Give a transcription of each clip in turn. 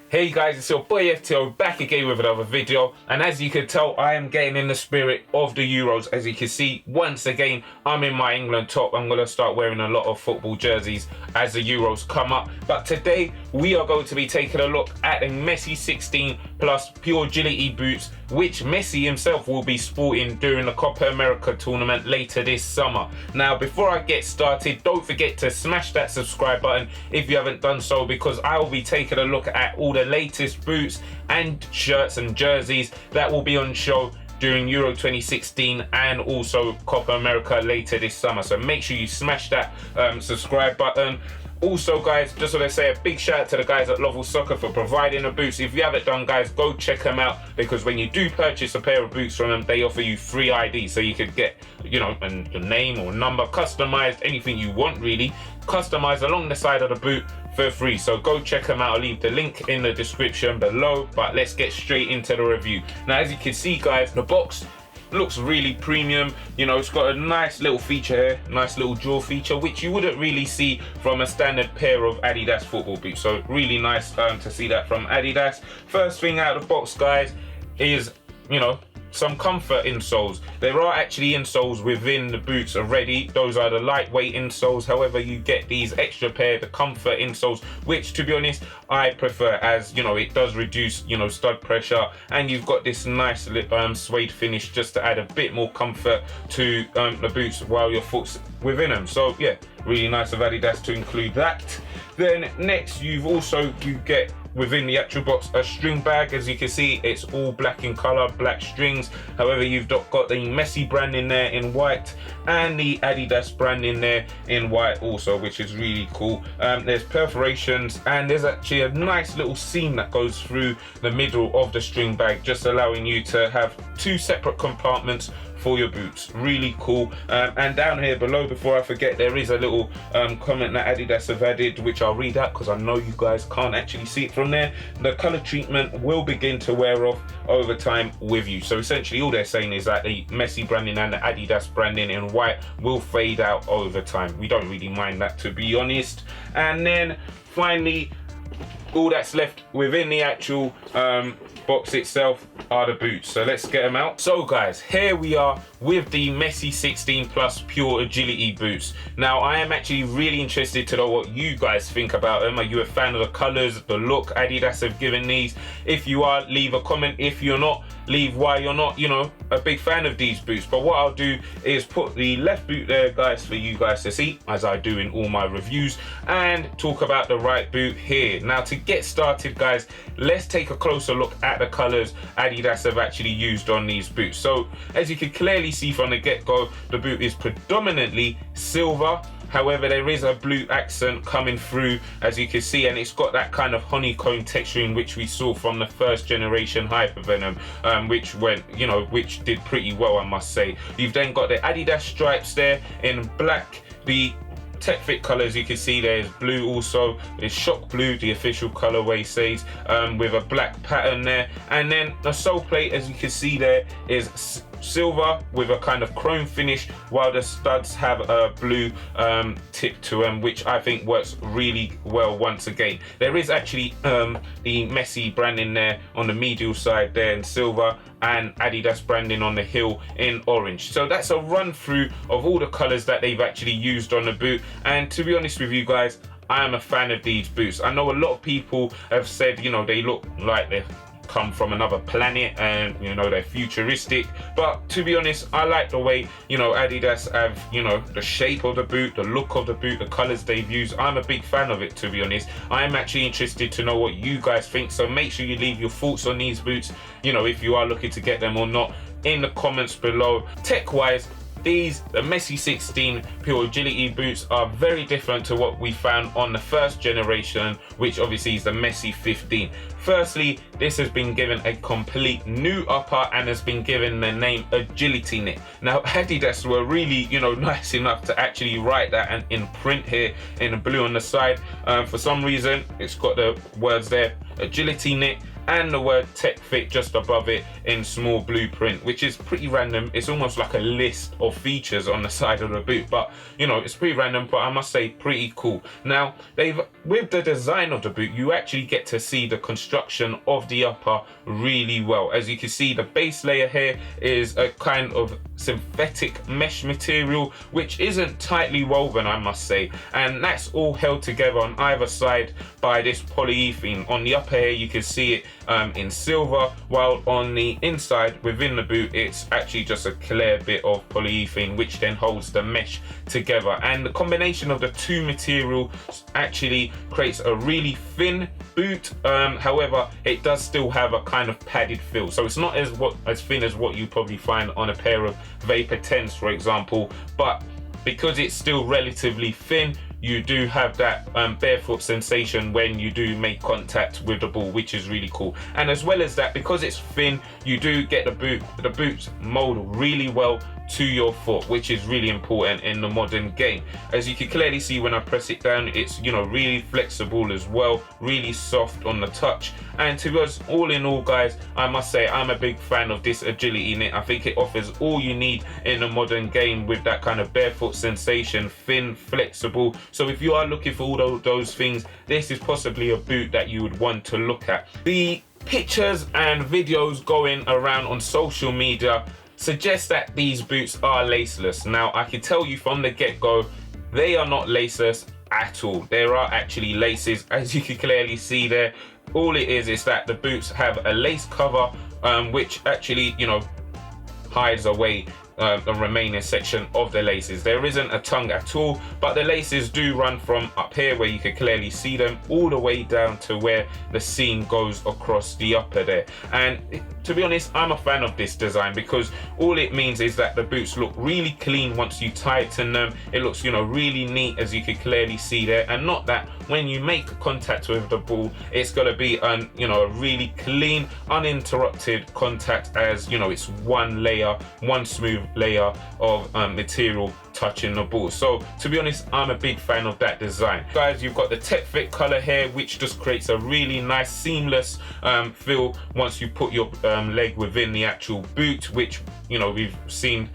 Hey guys, it's your boy FTO back again with another video, and as you can tell, I am getting in the spirit of the Euros. As you can see, once again, I'm in my England top. I'm going to start wearing a lot of football jerseys as the Euros come up. But today, we are going to be taking a look at a Messi 16 plus Pure Agility boots, which Messi himself will be sporting during the Copa America tournament later this summer. Now, before I get started, don't forget to smash that subscribe button if you haven't done so, because I will be taking a look at all the latest boots and shirts and jerseys that will be on show during Euro 2016 and also Copa America later this summer. So make sure you smash that subscribe button. Also guys, just want to say a big shout out to the guys at Lovell Soccer for providing the boots. If you haven't done, guys, go check them out, because when you do purchase a pair of boots from them, they offer you free ID, so you could get, you know, a name or number customized, anything you want really, customized along the side of the boot for free. So go check them out. I'll leave the link in the description below, but let's get straight into the review. Now, as you can see guys, the box looks really premium. You know, it's got a nice little feature here, nice little jaw feature, which you wouldn't really see from a standard pair of Adidas football boots. So really nice to see that from Adidas. First thing out of the box guys is, you know, some comfort insoles. There are actually insoles within the boots already. Those are the lightweight insoles. However, you get these extra pair, the comfort insoles, which to be honest, I prefer, as you know, it does reduce, you know, stud pressure, and you've got this nice suede finish just to add a bit more comfort to the boots while your foot's within them. So yeah, really nice of Adidas to include that. Then next, you get within the actual box a string bag. As you can see, it's all black in color, black strings. However, you've got the Messi brand in there in white and the Adidas brand in there in white also, which is really cool. There's perforations, and there's actually a nice little seam that goes through the middle of the string bag, just allowing you to have two separate compartments for your boots. Really cool. And down here below, before I forget, there is a little comment that Adidas have added, which I'll read out because I know you guys can't actually see it from there. The color treatment will begin to wear off over time with you. So essentially all they're saying is that the Messi branding and the Adidas branding in white will fade out over time. We don't really mind that, to be honest. And then finally, all that's left within the actual box itself are the boots. So let's get them out. So guys, here we are with the Messi 16 plus Pure Agility boots. Now, I am actually really interested to know what you guys think about them. Are you a fan of the colors, the look Adidas have given these? If you are, leave a comment. If you're not, leave why you're not, you know, a big fan of these boots. But what I'll do is put the left boot there guys for you guys to see, as I do in all my reviews, and talk about the right boot here. Now, to get started guys, let's take a closer look at the colors Adidas have actually used on these boots. So as you can clearly see from the get-go, the boot is predominantly silver. However, there is a blue accent coming through, as you can see, and it's got that kind of honeycomb texturing which we saw from the first generation Hypervenom, which did pretty well, I must say. You've then got the Adidas stripes there in black. The Tech Fit colors you can see there is blue also. It's shock blue, the official colorway says, with a black pattern there. And then the Soleplate, as you can see there, is silver with a kind of chrome finish, while the studs have a blue tip to them, which I think works really well. Once again, there is actually the Messi branding there on the medial side there in silver, and Adidas branding on the heel in orange. So that's a run through of all the colors that they've actually used on the boot. And to be honest with you guys, I am a fan of these boots. I know a lot of people have said, you know, they look like they're come from another planet, and you know, they're futuristic, but to be honest, I like the way, you know, Adidas have, you know, the shape of the boot, the look of the boot, the colors they've used. I'm a big fan of it, to be honest. I am actually interested to know what you guys think, so make sure you leave your thoughts on these boots, you know, if you are looking to get them or not, in the comments below. Tech wise, the Messi 16 Pure Agility boots are very different to what we found on the first generation, which obviously is the Messi 15. Firstly, this has been given a complete new upper and has been given the name Agility Knit. Now, Adidas were really, you know, nice enough to actually write that and in print here in blue on the side. For some reason, it's got the words there, Agility Knit. and the word Tech Fit just above it in small blueprint, which is pretty random. It's almost like a list of features on the side of the boot, but you know, it's pretty random, but I must say pretty cool. Now, with the design of the boot, you actually get to see the construction of the upper really well. As you can see, the base layer here is a kind of synthetic mesh material, which isn't tightly woven, I must say, and that's all held together on either side by this polyethylene. On the upper here, you can see it in silver, while on the inside within the boot, it's actually just a clear bit of polyethylene, which then holds the mesh together. And the combination of the two materials actually creates a really thin boot. However, it does still have a kind of padded feel, so it's not as thin as what you probably find on a pair of Vapor 10s, for example, but because it's still relatively thin, you do have that barefoot sensation when you do make contact with the ball, which is really cool. And as well as that, because it's thin, you do get the boots mold really well to your foot, which is really important in the modern game. As you can clearly see when I press it down, it's, you know, really flexible as well, really soft on the touch. And to us, all in all, guys, I must say I'm a big fan of this agility knit. I think it offers all you need in a modern game with that kind of barefoot sensation, thin, flexible. So if you are looking for all those things, this is possibly a boot that you would want to look at. The pictures and videos going around on social media suggest that these boots are laceless. Now, I can tell you from the get-go, they are not laceless at all. There are actually laces, as you can clearly see there. All it is that the boots have a lace cover, which actually, you know, hides away the remaining section of the laces. There isn't a tongue at all, but the laces do run from up here where you can clearly see them all the way down to where the seam goes across the upper there. And to be honest, I'm a fan of this design because all it means is that the boots look really clean once you tighten them. It looks, you know, really neat, as you can clearly see there, and not that when you make contact with the ball, it's going to be you know, a really clean, uninterrupted contact, as you know, it's one layer, one smooth layer of material touching the ball. So to be honest, I'm a big fan of that design. Guys, you've got the Tech Fit color here, which just creates a really nice seamless feel once you put your leg within the actual boot, which, you know, we've seen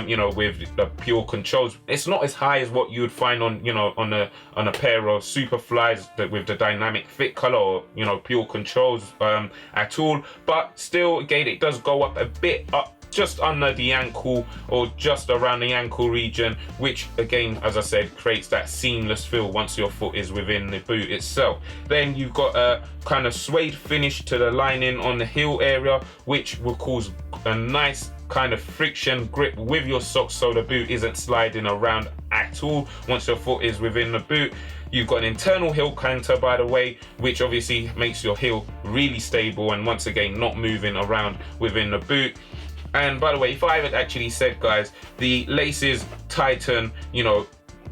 you know, with the Pure controls. It's not as high as what you would find on, you know, on a pair of Superflies that with the dynamic fit color, or, you know, Pure controls at all, but still, again, it does go up a bit, up just under the ankle or just around the ankle region, which again, as I said, creates that seamless feel once your foot is within the boot itself. Then you've got a kind of suede finish to the lining on the heel area, which will cause a nice kind of friction grip with your socks, so the boot isn't sliding around at all once your foot is within the boot. You've got an internal heel canter, by the way, which obviously makes your heel really stable and once again not moving around within the boot. And by the way, if I haven't actually said, guys, the laces tighten, you know,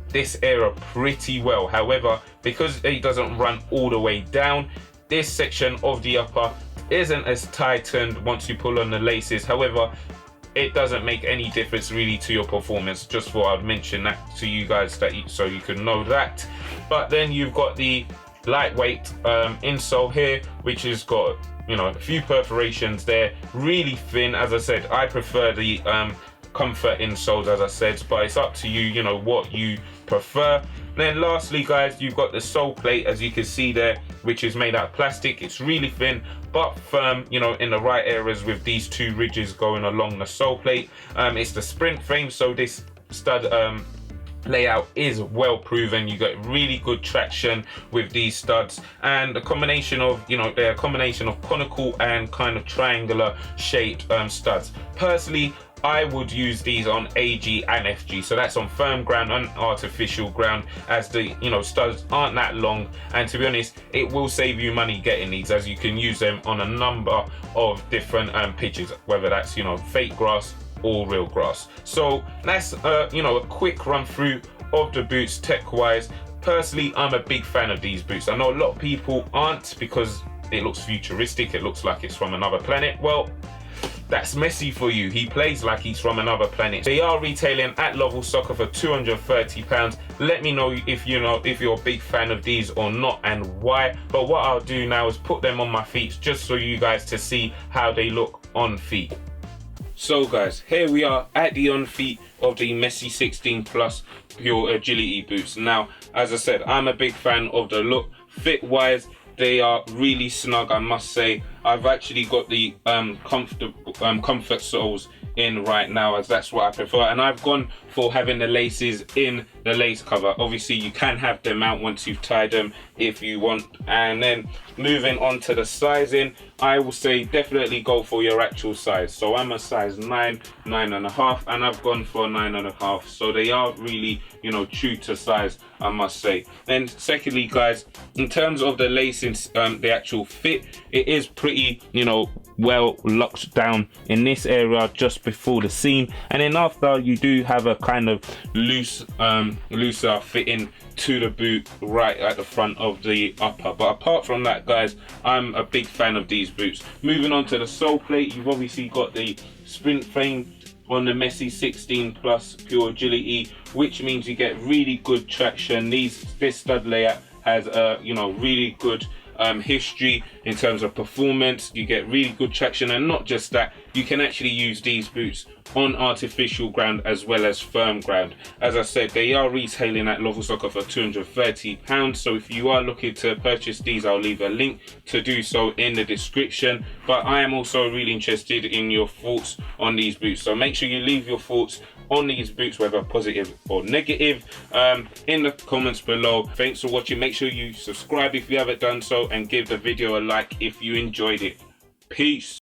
this area pretty well. However, because it doesn't run all the way down, this section of the upper isn't as tightened once you pull on the laces. However, it doesn't make any difference really to your performance. Just thought I'd mention that to you guys, so you can know that. But then you've got the lightweight insole here, which has got, you know, a few perforations there, really thin. As I said, I prefer the comfort insoles, as I said, but it's up to you, you know, what you prefer. Then lastly, guys, you've got the Soleplate, as you can see there, which is made out of plastic. It's really thin but firm, you know, in the right areas with these two ridges going along the Soleplate. It's the sprint frame, so this stud layout is well proven. You get really good traction with these studs, and a combination of, you know, they're a combination of conical and kind of triangular shaped studs. Personally, I would use these on AG and FG, so that's on firm ground and artificial ground, as the, you know, studs aren't that long, and to be honest, it will save you money getting these, as you can use them on a number of different pitches, whether that's, you know, fake grass or real grass. So that's you know, a quick run through of the boots tech wise. Personally, I'm a big fan of these boots. I know a lot of people aren't, because it looks futuristic, it looks like it's from another planet. Well, that's Messi for you. He plays like he's from another planet. They are retailing at Lovell Soccer for £230. Let me know if you're a big fan of these or not and why. But what I'll do now is put them on my feet just so you guys to see how they look on feet. So guys, here we are at the on feet of the Messi 16 Plus Pure Agility boots. Now, as I said, I'm a big fan of the look. Fit wise, they are really snug, I must say. I've actually got the comfort soles in right now, as that's what I prefer, and I've gone for having the laces in the lace cover. Obviously you can have them out once you've tied them if you want. And then moving on to the sizing, I will say definitely go for your actual size. So I'm a size 9, 9.5, and I've gone for 9.5, so they are really, you know, true to size, I must say. Then secondly guys, in terms of the lacing, the actual fit, it is pretty, you know, well locked down in this area just before the seam, and then after you do have a kind of looser fitting to the boot right at the front of the upper. But apart from that guys, I'm a big fan of these boots. Moving on to the sole plate, you've obviously got the sprint frame on the Messi 16 Plus Pure Agility, which means you get really good traction. This stud layout has a, you know, really good history in terms of performance. You get really good traction, and not just that, you can actually use these boots on artificial ground as well as firm ground. As I said, they are retailing at Lovell Soccer for £230, so if you are looking to purchase these, I'll leave a link to do so in the description. But I am also really interested in your thoughts on these boots, so make sure you leave your thoughts on these boots, whether positive or negative, in the comments below. Thanks for watching. Make sure you subscribe if you haven't done so, and give the video a like if you enjoyed it. Peace.